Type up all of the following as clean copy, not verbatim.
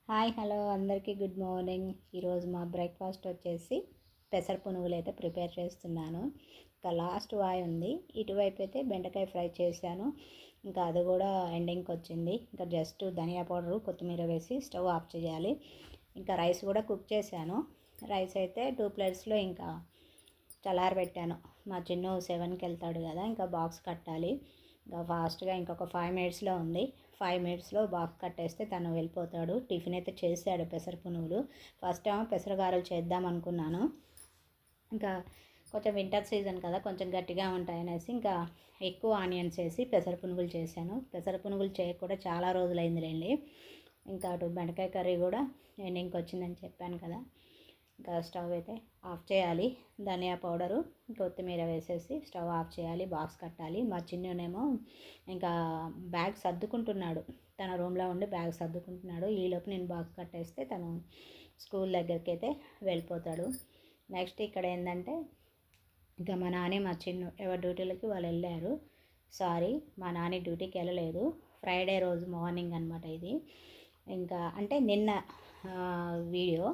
Hi hello అందరికీ good morning. ఈరోజు మా బ్రేక్ఫాస్ట్ వచ్చేసి పెసర పునుగులు అయితే ప్రిపేర్ చేస్తున్నాను. ఇంకా లాస్ట్ వాయి ఉంది, ఇటువైపు అయితే బెండకాయ ఫ్రై చేశాను. ఇంకా అది కూడా ఎండింగ్కి వచ్చింది. ఇంకా జస్ట్ ధనియా పౌడరు కొత్తిమీర వేసి స్టవ్ ఆఫ్ చేయాలి. ఇంకా రైస్ కూడా కుక్ చేశాను. రైస్ అయితే 2 ప్లేట్స్లో ఇంకా చల్లారబెట్టాను. మా చిన్ను 7కి వెళ్తాడు కదా, ఇంకా బాక్స్ కట్టాలి. ఇంకా ఫాస్ట్గా ఇంకొక 5 మినిట్స్లో ఉంది. 5 మినిట్స్లో బాక్స్ కట్టేస్తే తను వెళ్ళిపోతాడు. టిఫిన్ అయితే చేశాడు పెసర పునుగులు. ఫస్ట్ ఏమో పెసరగారెలు చేద్దాం అనుకున్నాను. ఇంకా కొంచెం వింటర్ సీజన్ కదా, కొంచెం గట్టిగా ఉంటాయనేసి ఇంకా ఎక్కువ ఆనియన్స్ వేసి పెసర పునుగులు చేశాను. పెసర పునుగులు చేయక కూడా చాలా రోజులైందిలేండి. ఇంకా అటు బెండకాయ కర్రీ కూడా ఎండింగ్కి వచ్చిందని చెప్పాను కదా. ఇంకా స్టవ్ అయితే ఆఫ్ చేయాలి. ధనియా పౌడరు కొత్తిమీర వేసేసి స్టవ్ ఆఫ్ చేయాలి. బాక్స్ కట్టాలి. మా చిన్నునేమో ఇంకా బ్యాగ్ సర్దుకుంటున్నాడు. తన రూమ్లో ఉండి బ్యాగ్ సర్దుకుంటున్నాడు. ఈలోపు నేను బాక్స్ కట్టేస్తే తను స్కూల్ దగ్గరికి అయితే వెళ్ళిపోతాడు. నెక్స్ట్ ఇక్కడ ఏంటంటే ఇంకా మా నాని మా చిన్ను ఎవరి డ్యూటీలకి వాళ్ళు వెళ్ళారు. సారీ, మా నాని డ్యూటీకి వెళ్ళలేదు. ఫ్రైడే రోజు మార్నింగ్ అనమాట ఇది. ఇంకా అంటే నిన్న వీడియో.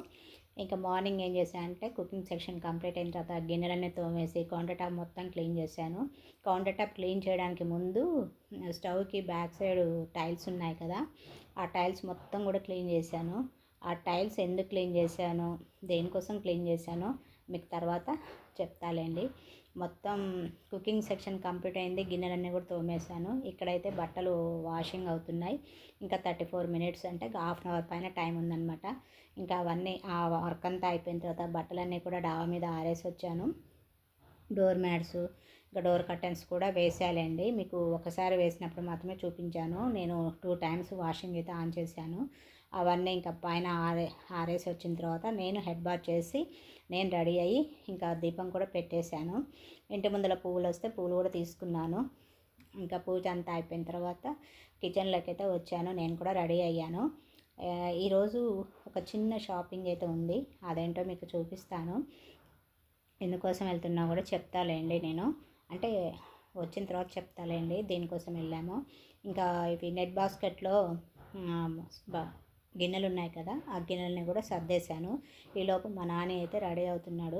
ఇంకా మార్నింగ్ ఏం చేశానంటే కుకింగ్ సెక్షన్ కంప్లీట్ అయిన తర్వాత గిన్నెలన్నీ తోమేసి కౌంటర్ టాప్ మొత్తం క్లీన్ చేశాను. కౌంటర్ టాప్ క్లీన్ చేయడానికి ముందు స్టవ్కి బ్యాక్ సైడ్ టైల్స్ ఉన్నాయి కదా, ఆ టైల్స్ మొత్తం కూడా క్లీన్ చేశాను. ఆ టైల్స్ ఎందుకు క్లీన్ చేశాను, దేనికోసం క్లీన్ చేశానో మీకు తర్వాత చెప్తాలేండి. మొత్తం కుకింగ్ సెక్షన్ కంప్లీట్ అయింది. గిన్నెలన్నీ కూడా తోమేశాను. ఇక్కడైతే బట్టలు వాషింగ్ అవుతున్నాయి. ఇంకా 34 మినిట్స్ అంటే హాఫ్ అన్ అవర్ పైన టైం ఉందన్నమాట. ఇంకా అవన్నీ ఆ వర్క్ అంతా అయిపోయిన తర్వాత బట్టలన్నీ కూడా డాబా మీద ఆరేసి వచ్చాను. డోర్ మ్యాట్స్, ఇంకా డోర్ కర్టెన్స్ కూడా వేసేయాలండి. మీకు ఒకసారి వేసినప్పుడు మాత్రమే చూపించాను. నేను 2 టైమ్స్ వాషింగ్ అయితే ఆన్ చేశాను. అవన్నీ ఇంకా పైన ఆరేసి వచ్చిన తర్వాత నేను హెడ్ బాత్ చేసి నేను రెడీ అయ్యి ఇంకా దీపం కూడా పెట్టేశాను. ఇంటి ముందర పువ్వులు వస్తే పువ్వులు కూడా తీసుకున్నాను. ఇంకా పూజ అంతా అయిపోయిన తర్వాత కిచెన్లోకి అయితే వచ్చాను. నేను కూడా రెడీ అయ్యాను. ఈరోజు ఒక చిన్న షాపింగ్ అయితే ఉంది, అదేంటో మీకు చూపిస్తాను. ఎందుకోసం వెళ్తున్నా కూడా చెప్తాలేండి. నేను అంటే వచ్చిన తర్వాత చెప్తాలేండి దేనికోసం వెళ్ళాము. ఇంకా ఇవి నెట్ బాస్కెట్లో గిన్నెలు ఉన్నాయి కదా, ఆ గిన్నెలని కూడా సర్దేశాను. ఈలోపు మా నాని అయితే రెడీ అవుతున్నాడు.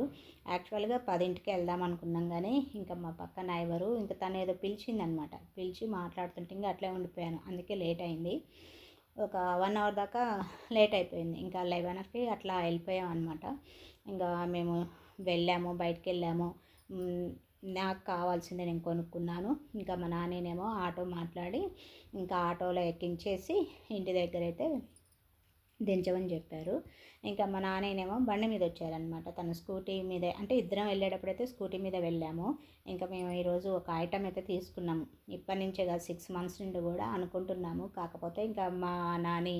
యాక్చువల్గా 10ంటికి వెళ్దాం అనుకున్నాం, కానీ ఇంకా మా పక్కన ఎవరు ఇంకా తను ఏదో పిలిచిందనమాట. పిలిచి మాట్లాడుతుంటే ఇంకా అట్లే ఉండిపోయాను. అందుకే లేట్ అయింది. ఒక 1 అవర్ దాకా లేట్ అయిపోయింది. ఇంకా 11కి అట్లా వెళ్ళిపోయాం అనమాట. ఇంకా మేము వెళ్ళాము, బయటికి వెళ్ళాము. నాకు కావాల్సిందే నేను కొనుక్కున్నాను. ఇంకా మా నాన్నేమో ఆటో మాట్లాడి ఇంకా ఆటోలో ఎక్కించేసి ఇంటి దగ్గర అయితే దించమని చెప్పారు. ఇంకా మా నాన్ననేమో బండి మీద వచ్చారనమాట. తను స్కూటీ మీదే, అంటే ఇద్దరం వెళ్ళేటప్పుడైతే స్కూటీ మీద వెళ్ళాము. ఇంకా మేము ఈరోజు ఒక ఐటమ్ అయితే తీసుకున్నాము. ఇప్పటి నుంచే కాదు, 6 మంత్స్ నుండి కూడా అనుకుంటున్నాము. కాకపోతే ఇంకా మా నాని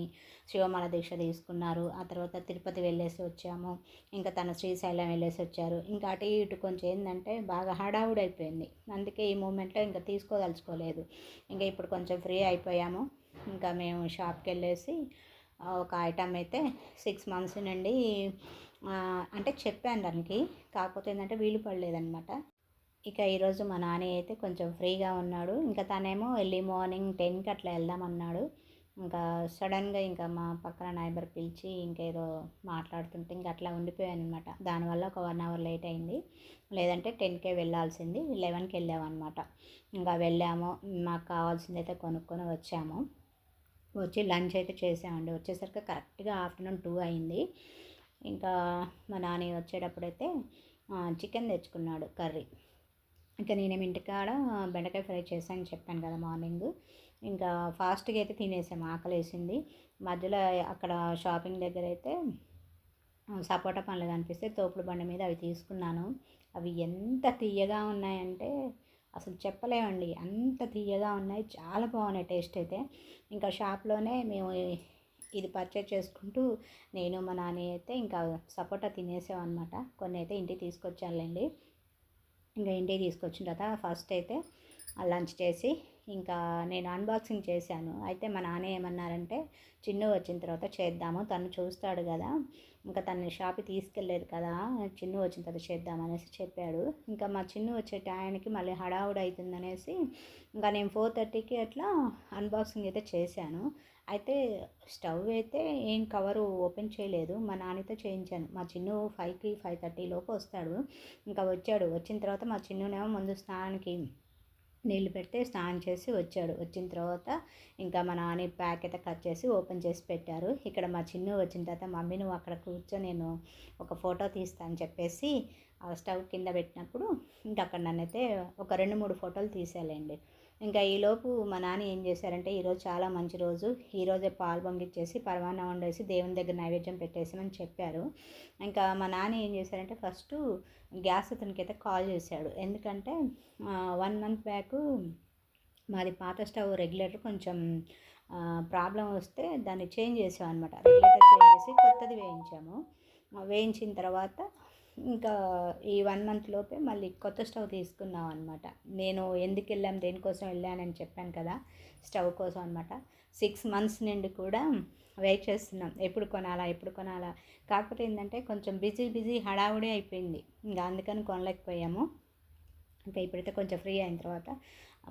శివమాల దీక్ష తీసుకున్నారు. ఆ తర్వాత తిరుపతి వెళ్ళేసి వచ్చాము. ఇంకా తను శ్రీశైలం వెళ్ళేసి వచ్చారు. ఇంకా అటు ఇటు కొంచెం ఏంటంటే బాగా హడావుడి అయిపోయింది. అందుకే ఈ మూమెంట్లో ఇంకా తీసుకోదలుచుకోలేదు. ఇంకా ఇప్పుడు కొంచెం ఫ్రీ అయిపోయాము. ఇంకా మేము షాప్కి వెళ్ళేసి ఒక ఐటమ్ అయితే 6 మంత్స్ నుండి అంటే చెప్పాను దానికి, కాకపోతే ఏంటంటే వీలు పడలేదనమాట. ఇక ఈరోజు మా నాని అయితే కొంచెం ఫ్రీగా ఉన్నాడు. ఇంకా తనేమో ఎర్లీ మార్నింగ్ 10కి అట్లా వెళ్దామన్నాడు. ఇంకా సడన్గా ఇంకా మా పక్కన నైబర్ పిలిచి ఇంకేదో మాట్లాడుతుంటే ఇంకా అట్లా ఉండిపోయాను అనమాట. దానివల్ల ఒక 1 అవర్ లేట్ అయింది. లేదంటే 10కే వెళ్ళాల్సింది, 11కి వెళ్ళామన్నమాట. ఇంకా వెళ్ళాము, మాకు కావాల్సింది అయితే కొనుక్కొని వచ్చాము. వచ్చి లంచ్ అయితే చేసామండి. వచ్చేసరికి కరెక్ట్గా ఆఫ్టర్నూన్ 2 అయింది. ఇంకా మా నాని వచ్చేటప్పుడైతే చికెన్ తెచ్చుకున్నాడు కర్రీ. ఇంకా నేనేమి ఇంటికాడ బెండకాయ ఫ్రై చేశాను చెప్పాను కదా మార్నింగ్. ఇంకా ఫాస్ట్గా అయితే తినేసాము, ఆకలేసింది. మధ్యలో అక్కడ షాపింగ్ దగ్గర అయితే సపోటా పండ్లు కనిపిస్తే తోపుడు బండి మీద అవి తీసుకున్నాను. అవి ఎంత తీయగా ఉన్నాయంటే అసలు చెప్పలేమండి, అంత తీయగా ఉన్నాయి. చాలా బాగున్నాయి టేస్ట్ అయితే. ఇంకా షాప్లోనే మేము ఇది పర్చేజ్ చేసుకుంటూ నేను మా నాని అయితే ఇంకా సపోటా తినేసామన్నమాట. కొన్ని అయితే ఇంటికి తీసుకొచ్చానులేండి. ఇంకా ఇంటికి తీసుకొచ్చిన తర్వాత ఫస్ట్ అయితే లంచ్ చేసి ఇంకా నేను అన్బాక్సింగ్ చేశాను. అయితే మా నాన్న ఏమన్నారంటే చిన్ను వచ్చిన తర్వాత చేద్దాము, తను చూస్తాడు కదా, ఇంకా తను షాప్కి తీసుకెళ్ళలేదు కదా, చిన్ను వచ్చిన తర్వాత చేద్దామనేసి చెప్పాడు. ఇంకా మా చిన్ను వచ్చే టయానికి మళ్ళీ హడావుడి అవుతుందనేసి ఇంకా నేను 4:30కి అట్లా అన్బాక్సింగ్ అయితే చేశాను. అయితే స్టవ్ అయితే ఏం కవరు ఓపెన్ చేయలేదు, మా నాన్నతో చేయించాను. మా చిన్ను 5కి 5:30 లోపు వస్తాడు. ఇంకా వచ్చాడు. వచ్చిన తర్వాత మా చిన్నునేమో ముందు స్నానానికి నీళ్ళు పెడితే స్నానం చేసి వచ్చాడు. వచ్చిన తర్వాత ఇంకా మా నాన్న ప్యాక్ అయితే కట్ చేసి ఓపెన్ చేసి పెట్టారు. ఇక్కడ మా చిన్ను వచ్చిన తర్వాత మమ్మీ నువ్వు అక్కడ కూర్చో, నేను ఒక ఫోటో తీస్తా అని చెప్పేసి ఆ స్టవ్ కింద పెట్టినప్పుడు ఇంకా అక్కడ నన్నైతే ఒక 2-3 ఫోటోలు తీసేయాలండి. ఇంకా ఈలోపు మా నాన్న ఏం చేశారంటే, ఈరోజు చాలా మంచి రోజు, ఈరోజే పాలు పొంగిచ్చేసి పరమాన్నం వండేసి దేవుని దగ్గర నైవేద్యం పెట్టేసామని చెప్పారు. ఇంకా మా నాన్న ఏం చేశారంటే ఫస్ట్ గ్యాస్ అతనికైతే కాల్ చేశాడు. ఎందుకంటే 1 మంత్ బ్యాక్ మాది పాత స్టవ్ రెగ్యులేటర్ కొంచెం ప్రాబ్లం వస్తే దాన్ని చేంజ్ చేసామన్నమాట. రెగ్యులేటర్ చేంజ్ చేసి కొత్తది వేయించాము. వేయించిన తర్వాత ఇంకా ఈ 1 మంత్ లోపే మళ్ళీ కొత్త స్టవ్ తీసుకున్నాం అనమాట. నేను ఎందుకు వెళ్ళాం, దేనికోసం వెళ్ళానని చెప్పాను కదా, స్టవ్ కోసం అనమాట. 6 మంత్స్ నుండి కూడా వెయిట్ చేస్తున్నాం, ఎప్పుడు కొనాలా ఎప్పుడు కొనాలా. కాకపోతే ఏంటంటే కొంచెం బిజీ హడావుడి అయిపోయింది, ఇంకా అందుకని కొనలేకపోయాము. ఇంకా ఇప్పుడైతే కొంచెం ఫ్రీ అయిన తర్వాత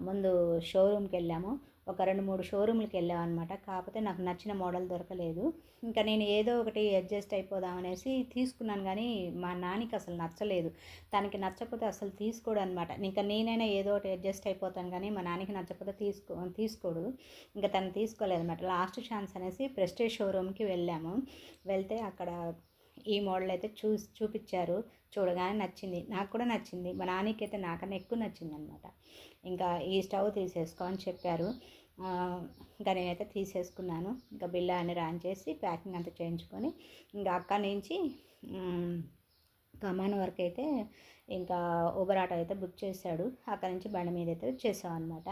ముందు షోరూమ్కి వెళ్ళాము. ఒక 2-3 షోరూమ్లకి వెళ్ళాం అనమాట. కాకపోతే నాకు నచ్చిన మోడల్ దొరకలేదు. ఇంకా నేను ఏదో ఒకటి అడ్జస్ట్ అయిపోదామనేసి తీసుకున్నాను, కానీ మా నాన్నకి అసలు నచ్చలేదు. తనకి నచ్చకపోతే అసలు తీసుకోడు అనమాట. ఇంకా నేనైనా ఏదో ఒకటి అడ్జస్ట్ అయిపోతాను, కానీ మా నాన్నకి నచ్చకపోతే తీసుకోడు. ఇంకా తను తీసుకోలేదు అనమాట. లాస్ట్ ఛాన్స్ అనేసి ప్రెస్టేజ్ షోరూమ్కి వెళ్ళాము. వెళ్తే అక్కడ ఈ మోడల్ అయితే చూపించారు. చూడగానే నచ్చింది, నాకు కూడా నచ్చింది. మా నాన్నకి అయితే నాకన్నా ఎక్కువ నచ్చింది అనమాట. ఇంకా ఈ స్టవ్ తీసేసుకో అని చెప్పారు. ఇంకా నేనైతే తీసేసుకున్నాను. ఇంకా బిల్లు అని రాన్ చేసి ప్యాకింగ్ అంతా చేయించుకొని ఇంకా అక్కడి నుంచి కమాన్ వరకు అయితే ఇంకా ఊబర్ ఆటో అయితే బుక్ చేశాడు. అక్కడి నుంచి బండి మీద అయితే వచ్చేసాం అనమాట.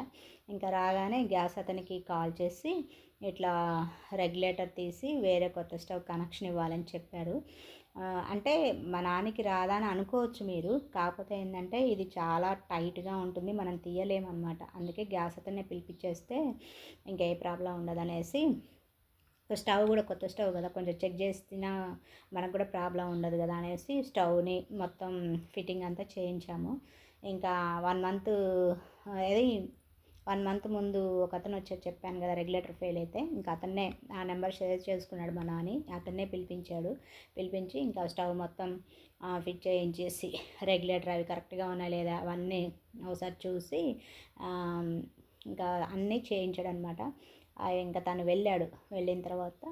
ఇంకా రాగానే గ్యాస్ అతనికి కాల్ చేసి ఇట్లా రెగ్యులేటర్ తీసి వేరే కొత్త స్టవ్ కనెక్షన్ ఇవ్వాలని చెప్పారు. అంటే మా నాన్నకి రాదా అని అనుకోవచ్చు మీరు, కాకపోతే ఏంటంటే ఇది చాలా టైట్గా ఉంటుంది, మనం తీయలేమన్నమాట. అందుకే గ్యాస్ అతన్నే పిలిపించేస్తే ఇంకా ఏ ప్రాబ్లం ఉండదనేసి, స్టవ్ కూడా కొత్త స్టవ్ కదా, కొంచెం చెక్ చేసినా మనకు కూడా ప్రాబ్లం ఉండదు కదా అనేసి స్టవ్ని మొత్తం ఫిట్టింగ్ అంతా చేయించాము. ఇంకా 1 మంత్ అది 1 మంత్ ముందు ఒక అతను వచ్చి చెప్పాను కదా రెగ్యులేటర్ ఫెయిల్ అయితే, ఇంకా అతన్నే ఆ నెంబర్ షేర్ చేసుకున్నాడు మా నాని, అతన్నే పిలిపించి ఇంకా స్టవ్ మొత్తం ఫిట్ చేయించేసి రెగ్యులేటర్ అవి కరెక్ట్గా ఉన్నాయి లేదా అవన్నీ ఒకసారి చూసి ఇంకా అన్నీ చేయించాడు అనమాట. ఇంకా తను వెళ్ళిన తర్వాత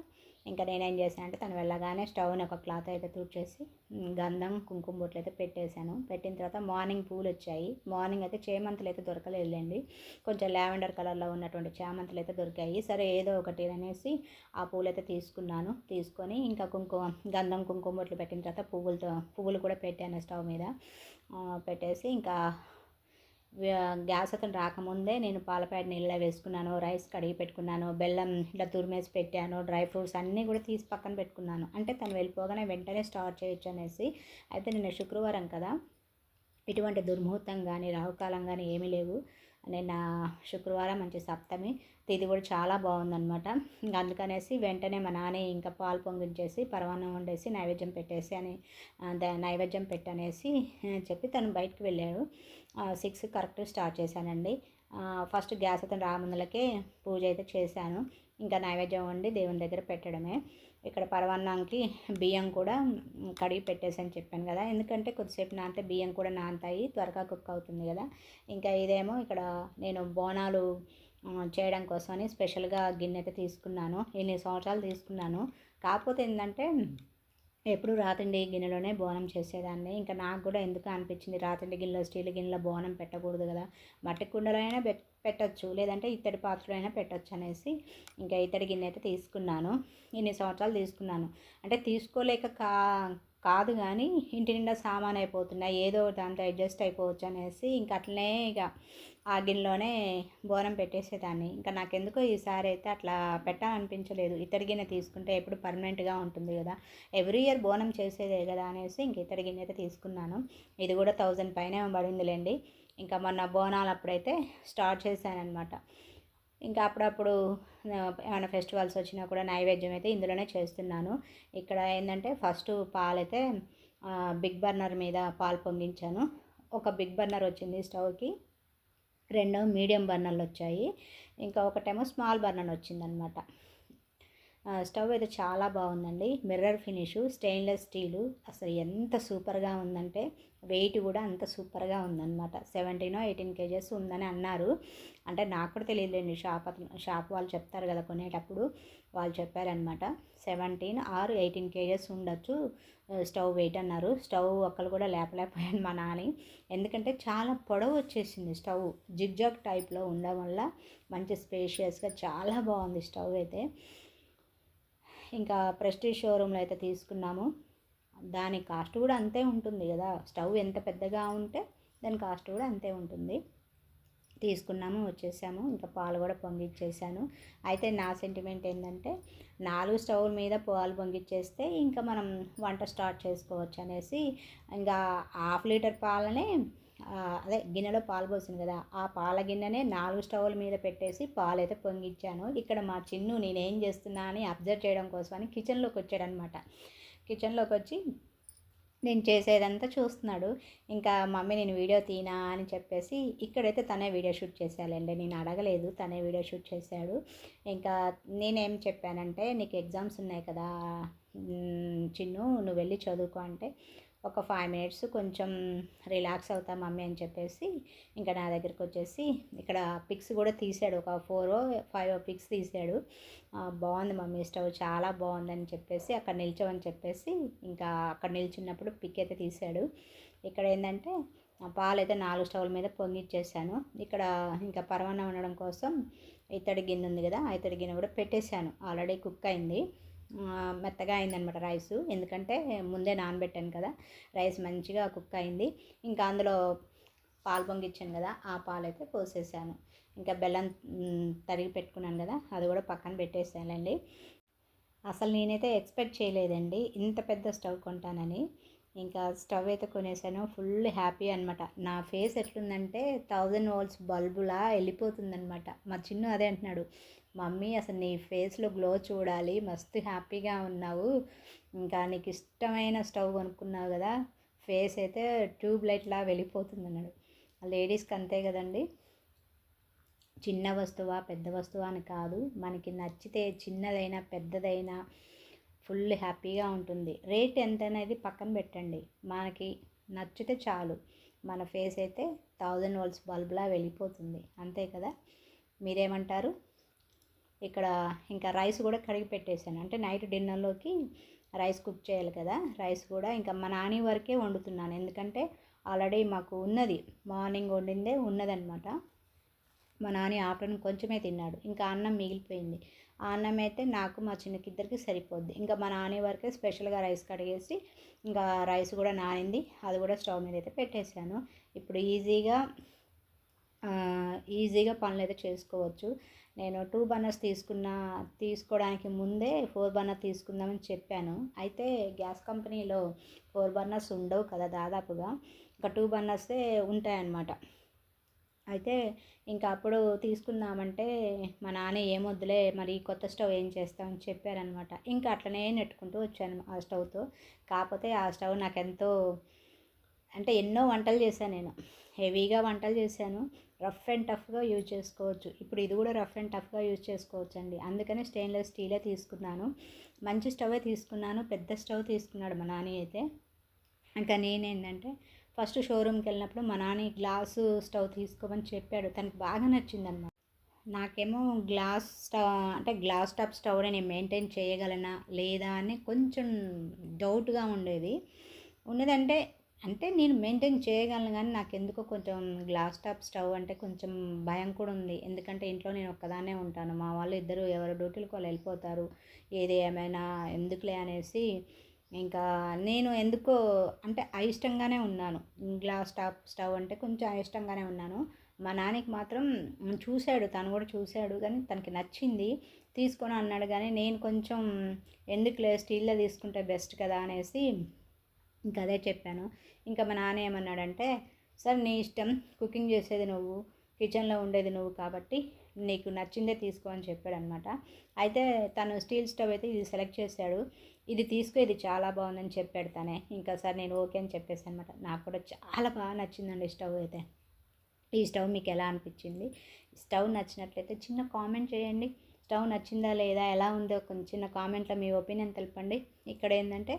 ఇంకా నేనేం చేశానంటే తను వెళ్ళగానే స్టవ్ని ఒక క్లాత్ అయితే తుడిచేసి గంధం కుంకుమ బొట్లు అయితే పెట్టేశాను. పెట్టిన తర్వాత మార్నింగ్ పూలు వచ్చాయి. మార్నింగ్ అయితే చేమంతులు అయితే దొరకలేదులేండి, కొంచెం లావెండర్ కలర్లో ఉన్నటువంటి చేమంతులు అయితే దొరికాయి. సరే ఏదో ఒకటి అనేసి ఆ పూలు అయితే తీసుకొని ఇంకా గంధం కుంకుమ బొట్లు పెట్టిన తర్వాత పువ్వులు కూడా పెట్టాను స్టవ్ మీద పెట్టేసి ఇంకా గ్యాస్ అతను రాకముందే నేను పాలపేడ నీళ్ళలో వేసుకున్నాను, రైస్ కడిగి పెట్టుకున్నాను, బెల్లం ఇట్లా తురిమేసి పెట్టాను, డ్రై ఫ్రూట్స్ అన్నీ కూడా తీసి పక్కన పెట్టుకున్నాను. అంటే తను వెళ్ళిపోగానే వెంటనే స్టార్ట్ చేయొచ్చు అనేసి. అయితే నిన్న శుక్రవారం కదా, ఎటువంటి దుర్ముహూర్తం కానీ రావుకాలం కానీ ఏమీ లేవు. నిన్న శుక్రవారం మంచి సప్తమి తిథి కూడా చాలా బాగుందనమాట. ఇంకా అందుకనేసి వెంటనే మా నాన్న ఇంకా పాలు పొంగించేసి పరమాన్నం వండేసి నైవేద్యం పెట్టనేసి చెప్పి తను బయటకు వెళ్ళాడు. 6 కరెక్ట్ స్టార్ట్ చేశానండి. ఫస్ట్ గ్యాస్ అతను రాముందులకే పూజ అయితే చేశాను. ఇంకా నైవేద్యం వండి దేవుని దగ్గర పెట్టడమే. ఇక్కడ పరమాన్నానికి బియ్యం కూడా కడిగి పెట్టేసని చెప్పాను కదా, ఎందుకంటే కొద్దిసేపు నానితే బియ్యం కూడా నానతాయి, త్వరగా కుక్ అవుతుంది కదా. ఇంకా ఇదేమో ఇక్కడ నేను బోనాలు చేయడం కోసమని స్పెషల్గా గిన్నె అయితే తీసుకున్నాను. ఇన్ని సంవత్సరాలు తీసుకున్నాను. కాకపోతే ఏంటంటే ఎప్పుడు రాతండి గిన్నెలోనే బోనం చేసేదాన్ని. ఇంకా నాకు కూడా ఎందుకు అనిపించింది, రాతండి గిన్నెలో స్టీల్ గిన్నెలో బోనం పెట్టకూడదు కదా, మట్టి కుండలో అయినా పెట్టచ్చు, లేదంటే ఇత్తడి పాత్రలో అయినా పెట్టచ్చు అనేసి ఇంకా ఇత్తడి గిన్నె అయితే తీసుకున్నాను. ఇన్ని సంవత్సరాలు తీసుకున్నాను. అంటే తీసుకోలేక కాదు కానీ ఇంటి నిండా సామాన్ అయిపోతున్నాయి, ఏదో దాంతో అడ్జస్ట్ అయిపోవచ్చు అనేసి ఇంకా అట్లనే ఇక ఆ గిన్నెలోనే బోనం పెట్టేసేదాన్ని. ఇంకా నాకెందుకో ఈసారి అయితే అట్లా పెట్టాలనిపించలేదు. ఇత్తడి గిన్నె తీసుకుంటే ఎప్పుడు పర్మనెంట్గా ఉంటుంది కదా, ఎవ్రీ ఇయర్ బోనం చేసేదే కదా అనేసి ఇంక ఇత్తడి గిన్నె అయితే తీసుకున్నాను. ఇది కూడా 1000 పైనే పడిందిలేండి. ఇంకా మొన్న బోనాలు అప్పుడైతే స్టార్ట్ చేశానమాట. ఇంకా అప్పుడప్పుడు ఏమైనా ఫెస్టివల్స్ వచ్చినా కూడా నైవేద్యం అయితే ఇందులోనే చేస్తున్నాను. ఇక్కడ ఏంటంటే ఫస్ట్ పాలైతే బిగ్ బర్నర్ మీద పాలు పొంగించాను. ఒక బిగ్ బర్నర్ వచ్చింది స్టవ్కి, 2 మీడియం బర్నర్లు వచ్చాయి, ఇంకా ఒకటేమో స్మాల్ బర్నర్ వచ్చిందనమాట. స్టవ్ అయితే చాలా బాగుందండి. మిర్రర్ ఫినిషు, స్టెయిన్లెస్ స్టీలు, అసలు ఎంత సూపర్గా ఉందంటే వెయిట్ కూడా అంత సూపర్గా ఉందన్నమాట. 17 కేజెస్ ఉందని అన్నారు. అంటే నాకు కూడా తెలియదులేండి, షాప్ వాళ్ళు చెప్తారు కదా కొనేటప్పుడు, వాళ్ళు చెప్పారనమాట 17 ఆర్ 18 కేజెస్ ఉండొచ్చు స్టవ్ వెయిట్ అన్నారు. స్టవ్ ఒక్కరు కూడా లేపలేకపోయాను మా నాని, ఎందుకంటే చాలా పొడవు వచ్చేసింది స్టవ్. జిగ్జాగ్ టైప్లో ఉండడం వల్ల మంచి స్పేషియస్గా చాలా బాగుంది స్టవ్ అయితే. ఇంకా ప్రెస్టీజ్ షోరూంలో అయితే తీసుకున్నాము. దాని కాస్ట్ కూడా అంతే ఉంటుంది కదా, స్టవ్ ఎంత పెద్దగా ఉంటే దాని కాస్ట్ కూడా అంతే ఉంటుంది. తీసుకున్నాము, వచ్చేసాము. ఇంకా పాలు కూడా పొంగిచ్చేసాను. అయితే నా సెంటిమెంట్ ఏంటంటే 4 స్టవ్ల మీద పాలు పొంగిచ్చేస్తే ఇంకా మనం వంట స్టార్ట్ చేసుకోవచ్చు అనేసి, ఇంకా 1/2 లీటర్ పాలనే అదే గిన్నెలో పాలు పోసింది కదా, ఆ పాల గిన్నెనే 4 స్టవ్ల మీద పెట్టేసి పాలైతే పొంగిచ్చాను. ఇక్కడ మా చిన్ను నేనేం చేస్తున్నా అని అబ్జర్వ్ చేయడం కోసమని కిచెన్లోకి వచ్చాడనమాట. కిచెన్లోకి వచ్చి నేను చేసేదంతా చూస్తున్నాడు. ఇంకా మమ్మీ నేను వీడియో తీనా అని చెప్పేసి ఇక్కడైతే తనే వీడియో షూట్ చేసేయాలండి, నేను అడగలేదు, తనే వీడియో షూట్ చేశాడు. ఇంకా నేనేం చెప్పానంటే, నీకు ఎగ్జామ్స్ ఉన్నాయి కదా చిన్ను, నువ్వు వెళ్ళి చదువుకో అంటే, ఒక 5 మినిట్స్ కొంచెం రిలాక్స్ అవుతా మమ్మీ అని చెప్పేసి ఇంకా నా దగ్గరికి వచ్చేసి ఇక్కడ పిక్స్ కూడా తీసాడు. ఒక 4-5 పిక్స్ తీసాడు. బాగుంది మమ్మీ స్టవ్ చాలా బాగుందని చెప్పేసి అక్కడ నిల్చోమని చెప్పేసి ఇంకా అక్కడ నిల్చున్నప్పుడు పిక్ అయితే తీసాడు. ఇక్కడ ఏంటంటే పాలు అయితే 4 స్టవ్ల మీద పొంగిచ్చేసాను. ఇక్కడ ఇంకా పరమాన్నం ఉండడం కోసం ఇత్తడి గిన్నె ఉంది కదా, ఆ ఇత్తడి గిన్నె కూడా పెట్టేశాను. ఆల్రెడీ కుక్ అయింది, మెత్తగా అయిందనమాట రైసు, ఎందుకంటే ముందే నానబెట్టాను కదా, రైస్ మంచిగా కుక్ అయింది. ఇంకా అందులో పాలు పొంగిచ్చాను కదా, ఆ పాలు అయితే పోసేసాను. ఇంకా బెల్లం తరిగి పెట్టుకున్నాను కదా, అది కూడా పక్కన పెట్టేసానండి. అసలు నేనైతే ఎక్స్పెక్ట్ చేయలేదండి ఇంత పెద్ద స్టవ్ కొంటానని. ఇంకా స్టవ్ అయితే కొనేసాను, ఫుల్ హ్యాపీ అనమాట. నా ఫేస్ ఎట్లుందంటే 1000 వాట్స్ బల్బులా వెళ్ళిపోతుందనమాట. మా చిన్ను అదే అంటున్నాడు, మమ్మీ అసలు నీ ఫేస్లో గ్లో చూడాలి, మస్తు హ్యాపీగా ఉన్నావు, ఇంకా నీకు ఇష్టమైన స్టవ్ కొనుక్కున్నావు కదా, ఫేస్ అయితే ట్యూబ్ లైట్లా వెళ్ళిపోతుంది అన్నాడు. లేడీస్కి అంతే కదండి, చిన్న వస్తువా పెద్ద వస్తువా అని కాదు, మనకి నచ్చితే చిన్నదైనా పెద్దదైనా ఫుల్ హ్యాపీగా ఉంటుంది. రేట్ ఎంత అనేది పక్కన పెట్టండి, మనకి నచ్చితే చాలు. మన ఫేస్ అయితే 1000 వాట్స్ బల్బ్లా వెళ్ళిపోతుంది, అంతే కదా. మీరేమంటారు? ఇక్కడ ఇంకా రైస్ కూడా కడిగి పెట్టేశాను, అంటే నైట్ డిన్నర్లోకి రైస్ కుక్ చేయాలి కదా, రైస్ కూడా ఇంకా మా నాని వరకే వండుతున్నాను, ఎందుకంటే ఆల్రెడీ మాకు ఉన్నది, మార్నింగ్ వండిందే ఉన్నదనమాట. మా నాని ఆఫ్టర్నూన్ కొంచెమే తిన్నాడు, ఇంకా అన్నం మిగిలిపోయింది. ఆ అన్నం అయితే నాకు మా చిన్నకిద్దరికి సరిపోద్ది. ఇంకా మా నాని వరకే స్పెషల్గా రైస్ కడిగేసి ఇంకా రైస్ కూడా నానింది, అది కూడా స్టవ్ మీద అయితే పెట్టేశాను. ఇప్పుడు ఈజీగా పనులు అయితే చేసుకోవచ్చు. నేను 2 బర్నర్స్ తీసుకోవడానికి ముందే 4 బర్నర్ తీసుకుందామని చెప్పాను. అయితే గ్యాస్ కంపెనీలో 4 బర్నర్స్ ఉండవు కదా దాదాపుగా, ఇంకా 2 బర్నర్సే ఉంటాయన్నమాట. అయితే ఇంకా అప్పుడు తీసుకుందామంటే మా నాన్న ఏమొద్దులే మరి కొత్త స్టవ్ ఏం చేస్తామని చెప్పారనమాట. ఇంకా అట్లనే నెట్టుకుంటూ వచ్చాను ఆ స్టవ్తో. కాకపోతే ఆ స్టవ్ నాకెంతో, అంటే ఎన్నో వంటలు చేశాను నేను, హెవీగా వంటలు చేశాను. రఫ్ అండ్ టఫ్గా యూజ్ చేసుకోవచ్చు. ఇప్పుడు ఇది కూడా రఫ్ అండ్ టఫ్గా యూజ్ చేసుకోవచ్చు అండి. అందుకనే స్టెయిన్లెస్ స్టీలే తీసుకున్నాను, మంచి స్టవే తీసుకున్నాను. పెద్ద స్టవ్ తీసుకున్నాడు మా నాని అయితే. ఇంకా నేనేంటంటే ఫస్ట్ షోరూమ్కి వెళ్ళినప్పుడు మా నాని గ్లాసు స్టవ్ తీసుకోమని చెప్పాడు, తనకు బాగా నచ్చిందన్నమాట. నాకేమో గ్లాస్ స్టవ్ అంటే గ్లాస్ టాప్ స్టవ్ నేను మెయింటైన్ చేయగలనా లేదా అని కొంచెం డౌట్గా ఉన్నదంటే నేను మెయింటైన్ చేయగలను, కానీ నాకు ఎందుకో కొంచెం గ్లాస్ టాప్ స్టవ్ అంటే కొంచెం భయం కూడా ఉంది. ఎందుకంటే ఇంట్లో నేను ఒక్కదాన్నే ఉంటాను, మా వాళ్ళు ఇద్దరు ఎవరు డ్యూటీలకు వాళ్ళు వెళ్ళిపోతారు, ఏది ఏమైనా ఎందుకులే అనేసి ఇంకా నేను ఎందుకో అంటే అయిష్టంగానే ఉన్నాను. గ్లాస్ టాప్ స్టవ్ అంటే కొంచెం అయిష్టంగానే ఉన్నాను. మా నాన్నకి మాత్రం చూశాడు, తను కూడా చూశాడు, కానీ తనకి నచ్చింది, తీసుకొని అన్నాడు. కానీ నేను కొంచెం ఎందుకులే స్టీల్లో తీసుకుంటే బెస్ట్ కదా అనేసి ఇంకా అదే చెప్పాను. ఇంకా మా నాన్న ఏమన్నాడంటే, సార్ నీ ఇష్టం, కుకింగ్ చేసేది నువ్వు, కిచెన్లో ఉండేది నువ్వు, కాబట్టి నీకు నచ్చిందే తీసుకో అని చెప్పాడు అనమాట. అయితే తను స్టీల్ స్టవ్ అయితే ఇది సెలెక్ట్ చేశాడు, ఇది తీసుకో, ఇది చాలా బాగుందని చెప్పాడు తనే. ఇంకా సార్ నేను ఓకే అని చెప్పేసి అనమాట. నాకు కూడా చాలా బాగా నచ్చిందండి స్టవ్ అయితే. ఈ స్టవ్ మీకు ఎలా అనిపించింది? స్టవ్ నచ్చినట్లయితే చిన్న కామెంట్ చేయండి. స్టవ్ నచ్చిందా లేదా, ఎలా ఉందో కొంచెం చిన్న కామెంట్లో మీ ఒపీనియన్ తెలపండి. ఇక్కడ ఏంటంటే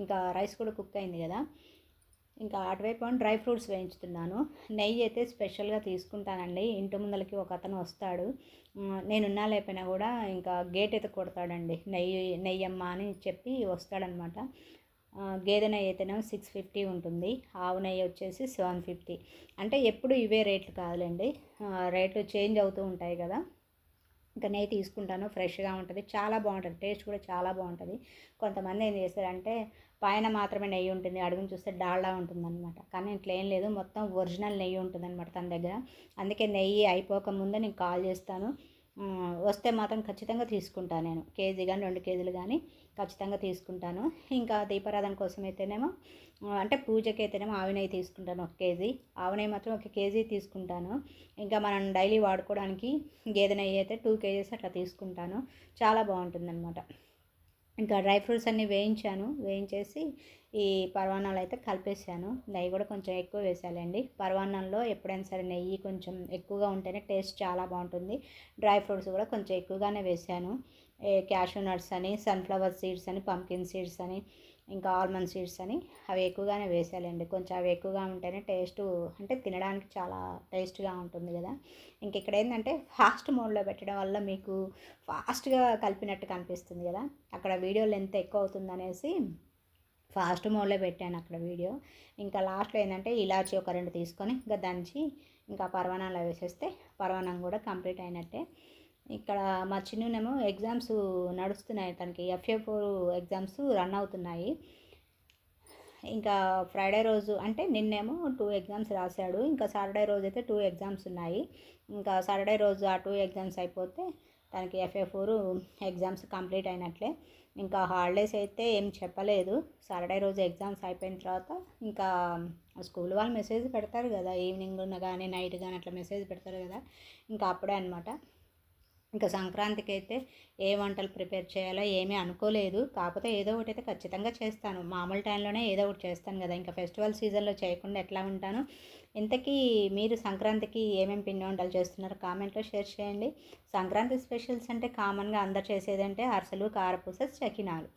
ఇంకా రైస్ కూడా కుక్ అయింది కదా, ఇంకా అటువైపు డ్రై ఫ్రూట్స్ వేయించుతున్నాను. నెయ్యి అయితే స్పెషల్గా తీసుకుంటానండి. ఇంటి ముందలకి ఒక అతను వస్తాడు, నేనున్నా లేకపోయినా కూడా ఇంకా గేట్ అయితే కొడతాడండి. నెయ్యమ్మ అని చెప్పి వస్తాడనమాట. గేదె నెయ్యి అయితేనేమో 650 ఉంటుంది, ఆవు నెయ్యి వచ్చేసి 750. అంటే ఎప్పుడు ఇవే రేట్లు కాదులేండి, రేట్లు చేంజ్ అవుతూ ఉంటాయి కదా. ఇంకా నెయ్యి తీసుకుంటాను, ఫ్రెష్గా ఉంటుంది, చాలా బాగుంటుంది, టేస్ట్ కూడా చాలా బాగుంటుంది. కొంతమంది ఏం చేస్తారంటే పైన మాత్రమే నెయ్యి ఉంటుంది, అడుగుని చూస్తే డాల్డా ఉంటుందన్నమాట. కానీ ఇట్లా ఏం లేదు, మొత్తం ఒరిజినల్ నెయ్యి ఉంటుందన్నమాట తన దగ్గర. అందుకే నెయ్యి అయిపోక ముందే నేను కాల్ చేస్తాను, వస్తే మాత్రం ఖచ్చితంగా తీసుకుంటాను. నేను కేజీ కానీ 2 కేజీలు కానీ ఖచ్చితంగా తీసుకుంటాను. ఇంకా దీపారాధన కోసం అయితేనేమో అంటే పూజకి అయితేనేమో ఆవు నెయ్యి తీసుకుంటాను 1 కేజీ, ఆవు నెయ్యి మాత్రం 1 కేజీ తీసుకుంటాను. ఇంకా మనం డైలీ వాడుకోవడానికి గేదె నెయ్యి అయితే 2 కేజీస్ అట్లా తీసుకుంటాను, చాలా బాగుంటుందన్నమాట. ఇంకా డ్రై ఫ్రూట్స్ అన్నీ వేయించేసి ఈ పరవాన్నాలు అయితే కలిపేసాను. నెయ్యి కూడా కొంచెం ఎక్కువ వేసాలండి. పరవాన్నంలో ఎప్పుడైనా సరే నెయ్యి కొంచెం ఎక్కువగా ఉంటేనే టేస్ట్ చాలా బాగుంటుంది. డ్రై ఫ్రూట్స్ కూడా కొంచెం ఎక్కువగానే వేసాను. క్యాషూ నట్స్ అని, సన్ఫ్లవర్ సీడ్స్ అని, పంకిన్ సీడ్స్ అని, ఇంకా ఆల్మండ్ సీడ్స్ అని అవి ఎక్కువగానే వేసాలండి. కొంచెం అవి ఎక్కువగా ఉంటేనే టేస్ట్, అంటే తినడానికి చాలా టేస్ట్గా ఉంటుంది కదా. ఇంక ఇక్కడ ఏంటంటే ఫాస్ట్ మోడ్లో పెట్టడం వల్ల మీకు ఫాస్ట్గా కలిపినట్టు కనిపిస్తుంది కదా, అక్కడ వీడియో లెంత్ ఎక్కువ అవుతుంది అనేసి ఫాస్ట్ మోడ్లో పెట్టాను అక్కడ వీడియో. ఇంకా లాస్ట్లో ఏంటంటే ఇలాచి ఒక 2 తీసుకొని ఇంకా దంచి ఇంకా పరవాన్నంలో వేసేస్తే పరవాన్నం కూడా కంప్లీట్ అయినట్టే. ఇక్కడ మా చిన్నునేమో ఎగ్జామ్స్ నడుస్తున్నాయి, తనకి FA4 ఎగ్జామ్స్ రన్ అవుతున్నాయి. ఇంకా ఫ్రైడే రోజు అంటే నిన్నేమో 2 ఎగ్జామ్స్ రాశాడు, ఇంకా సాటర్డే రోజు అయితే 2 ఎగ్జామ్స్ ఉన్నాయి. ఇంకా సాటర్డే రోజు ఆ 2 ఎగ్జామ్స్ అయిపోతే తనకి FA4 ఎగ్జామ్స్ కంప్లీట్ అయినట్లే. ఇంకా హాలిడేస్ అయితే ఏం చెప్పలేదు. సాటర్డే రోజు ఎగ్జామ్స్ అయిపోయిన తర్వాత ఇంకా స్కూల్ వాళ్ళు మెసేజ్ పెడతారు కదా, ఈవినింగ్ కానీ నైట్ కానీ అట్లా మెసేజ్ పెడతారు కదా, ఇంకా అప్పుడే అనమాట. ఇంకా సంక్రాంతికి అయితే ఏ వంటలు ప్రిపేర్ చేయాలో ఏమీ అనుకోలేదు, కాకపోతే ఏదో ఒకటి అయితే ఖచ్చితంగా చేస్తాను. మామూలు టైంలోనే ఏదో ఒకటి చేస్తాను కదా, ఇంకా ఫెస్టివల్ సీజన్లో చేయకుండా ఎట్లా ఉంటాను. ఇంతకీ మీరు సంక్రాంతికి ఏమేమి పిండి వంటలు చేస్తున్నారో కామెంట్లో షేర్ చేయండి. సంక్రాంతి స్పెషల్స్ అంటే కామన్గా అందరు చేసేదంటే అరిసెలు, కారపూస, చకినాలు,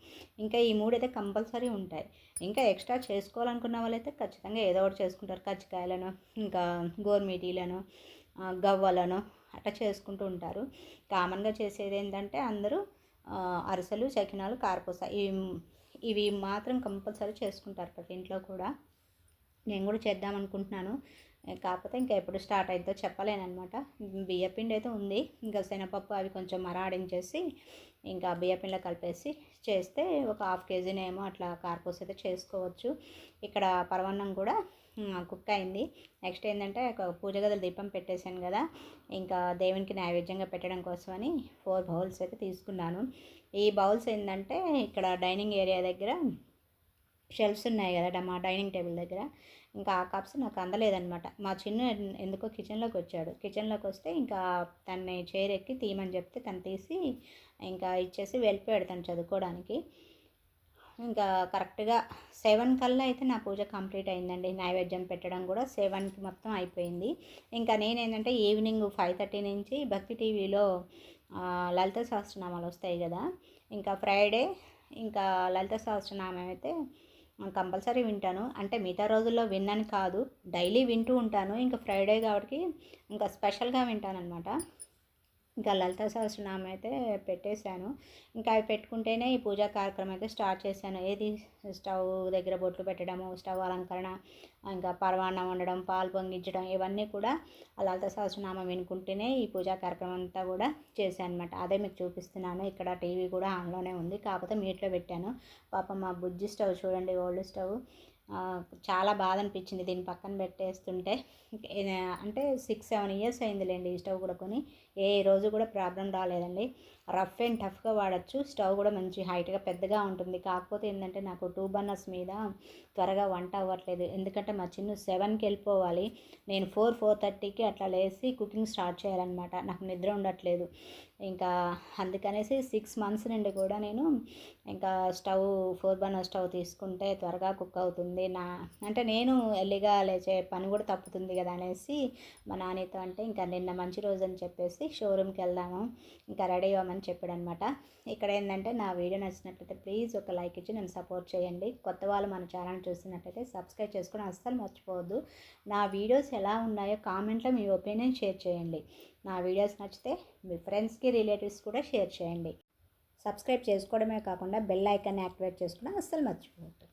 ఇంకా ఈ 3 అయితే కంపల్సరీ ఉంటాయి. ఇంకా ఎక్స్ట్రా చేసుకోవాలనుకున్న వాళ్ళైతే ఖచ్చితంగా ఏదో ఒకటి చేసుకుంటారు, కజ్జికాయలను, ఇంకా గోర్మీటీలను, గవ్వలను అట్లా చేసుకుంటూ ఉంటారు. కామన్గా చేసేది ఏంటంటే అందరూ అరిసెలు, చకినాలు, కారపూస ఇవి మాత్రం కంపల్సరీ చేసుకుంటారు ప్రతి ఇంట్లో కూడా. నేను కూడా చేద్దాం అనుకుంటున్నాను, కాకపోతే ఇంకా ఎప్పుడు స్టార్ట్ అవుతుందో చెప్పలేనమాట. బియ్యపిండి అయితే ఉంది, ఇంకా శనగపప్పు అవి కొంచెం మరాడించేసి ఇంకా బియ్యపిండిలో కలిపేసి చేస్తే ఒక 1/2 కేజీనేమో అట్లా కారపూస అయితే చేసుకోవచ్చు. ఇక్కడ పరమాన్నం కూడా కుక్ అయింది. నెక్స్ట్ ఏంటంటే ఒక పూజ గదిలో దీపం పెట్టేశాను కదా, ఇంకా దేవునికి నైవేద్యంగా పెట్టడం కోసమని 4 బౌల్స్ అయితే తీసుకున్నాను. ఈ బౌల్స్ ఏంటంటే ఇక్కడ డైనింగ్ ఏరియా దగ్గర షెల్ఫ్స్ ఉన్నాయి కదా మా డైనింగ్ టేబుల్ దగ్గర, ఇంకా ఆ కప్స్ నాకు అందలేదనమాట. మా చిన్న ఎందుకో కిచెన్లోకి వచ్చాడు, కిచెన్లోకి వస్తే ఇంకా తన్ని చైర్ ఎక్కి తీయమని చెప్తే తను తీసి ఇంకా ఇచ్చేసి వెళ్ళిపోయాడు తను చదువుకోవడానికి. ఇంకా కరెక్ట్గా 7 కల్లా అయితే నా పూజ కంప్లీట్ అయిందండి. నైవేద్యం పెట్టడం కూడా 7కి మొత్తం అయిపోయింది. ఇంకా నేనేంటంటే ఈవినింగ్ 5:30 నుంచి భక్తి టీవీలో లలిత సహస్రనామాలు వస్తాయి కదా, ఇంకా ఫ్రైడే ఇంకా లలిత సహస్రనామం అయితే కంపల్సరీ వింటాను. అంటే మిగతా రోజుల్లో విన్నాను కాదు, డైలీ వింటూ ఉంటాను. ఇంకా ఫ్రైడే కాబట్టి ఇంకా స్పెషల్గా వింటాను అనమాట. ఇంకా లలిత సహస్రనామం అయితే పెట్టేశాను. ఇంకా అవి పెట్టుకుంటేనే ఈ పూజా కార్యక్రమం అయితే స్టార్ట్ చేశాను. ఏది స్టవ్ దగ్గర బొట్లు పెట్టడము, స్టవ్ అలంకరణ, ఇంకా పరమాన్నం వండడం, పాలు పొంగించడం, ఇవన్నీ కూడా ఆ లలిత సహస్రనామం వినుకుంటేనే ఈ పూజా కార్యక్రమం అంతా కూడా చేశాను అనమాట. అదే మీకు చూపిస్తున్నాను. ఇక్కడ టీవీ కూడా ఆన్లోనే ఉంది, కాకపోతే మీట్లో పెట్టాను. పాపం మా బుజ్జి స్టవ్ చూడండి, ఓల్డ్ స్టవ్, చాలా బాధ అనిపించింది దీన్ని పక్కన పెట్టేస్తుంటే. అంటే 6-7 ఇయర్స్ అయిందిలేండి ఈ స్టవ్ కూడా కొని, ఏ రోజు కూడా ప్రాబ్లం రాలేదండి. రఫ్ అండ్ టఫ్గా వాడచ్చు. స్టవ్ కూడా మంచి హైట్గా పెద్దగా ఉంటుంది. కాకపోతే ఏంటంటే నాకు 2 బర్నర్స్ మీద త్వరగా వంట అవ్వట్లేదు, ఎందుకంటే మా చిన్న 7కి వెళ్ళిపోవాలి, నేను 4-4:30కి అట్లా లేచి కుకింగ్ స్టార్ట్ చేయాలన్నమాట. నాకు నిద్ర ఉండట్లేదు. ఇంకా అందుకనేసి 6 మంత్స్ నుండి కూడా నేను ఇంకా 4 బర్నర్ స్టవ్ తీసుకుంటే త్వరగా కుక్ అవుతుంది, అంటే నేను ఎర్లీగా లేచే పని కూడా తప్పుతుంది కదా అనేసి మా నాన్నతో అంటే ఇంకా నిన్న మంచి రోజు అని చెప్పేసి చెప్పేసి షోరూమ్కి వెళ్దాము, ఇంకా రెడీ అవ్వమని చెప్పాడనమాట. ఇక్కడ ఏంటంటే నా వీడియో నచ్చినట్లయితే ప్లీజ్ ఒక లైక్ ఇచ్చి నన్ను సపోర్ట్ చేయండి. కొత్త వాళ్ళు మన ఛానల్ చూస్తున్నట్లయితే సబ్స్క్రైబ్ చేసుకొని అస్సలు మర్చిపోవద్దు. నా వీడియోస్ ఎలా ఉన్నాయో కామెంట్లో మీ ఒపీనియన్ షేర్ చేయండి. నా వీడియోస్ నచ్చితే మీ ఫ్రెండ్స్కి రిలేటివ్స్ కూడా షేర్ చేయండి. సబ్స్క్రైబ్ చేసుకోవడమే కాకుండా బెల్ ఐకాన్ని యాక్టివేట్ చేసుకోవడం అస్సలు మర్చిపోవద్దు.